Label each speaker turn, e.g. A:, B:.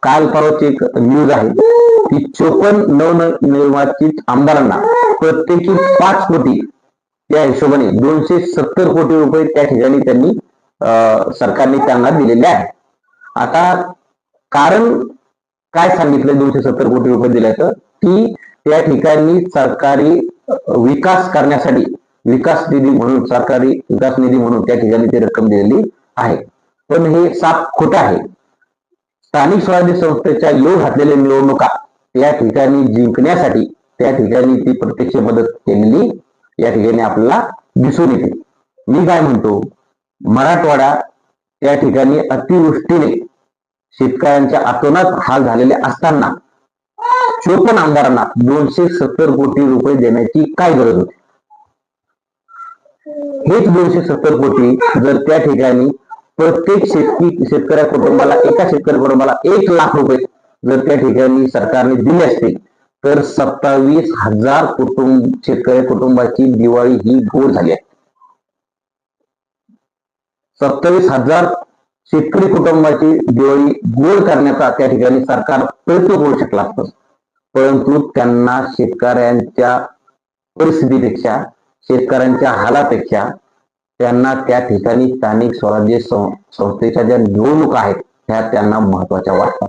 A: काल परवाची एक न्यूज आहे की 54 नवनिर्वाचित आमदारांना प्रत्येकी 5 कोटी त्या हिशोबाने 270 कोटी रुपये त्या ठिकाणी त्यांनी सरकारने त्यांना दिलेले आहे. आता कारण काय सांगितलं 270 कोटी रुपये दिल्याचं की त्या ठिकाणी सरकारी विकास करण्यासाठी विकास निधी म्हणून सरकारी विकास निधी म्हणून त्या ठिकाणी ती रक्कम दिलेली आहे. पण हे साफ खोटं आहे. स्थानिक स्वराज्य संस्थेच्या योग घातलेल्या निवडणुका या ठिकाणी जिंकण्यासाठी त्या ठिकाणी ती प्रत्यक्ष मदत केलेली या ठिकाणी आपल्याला दिसून येते. मी काय म्हणतो, मराठवाडा या ठिकाणी अतिवृष्टीने शेतकऱ्यांच्या अतोनात हाल झालेले असताना 54 आमदारांना 270 कोटी रुपये देण्याची काय गरज होती? हेच 270 कोटी जर त्या ठिकाणी प्रत्येक शेतकऱ्या कुटुंबाला एका शेतकरी कुटुंबाला 1 लाख रुपये जर त्या ठिकाणी सरकारने दिले असते तर 27,000 शेतकरी कुटुंबाची दिवाळी ही गोड झाली आहे. 27,000 शेतकरी कुटुंबाची दिवाळी गोड करण्याचा त्या ठिकाणी सरकार प्रयत्न करू शकला असतं. परंतु त्यांना शेतकऱ्यांच्या परिस्थितीपेक्षा शेतकऱ्यांच्या हालापेक्षा त्यांना त्या ठिकाणी स्थानिक स्वराज्य संस्थेच्या ज्या निवडणुका आहेत त्या त्यांना महत्वाच्या वाटतात.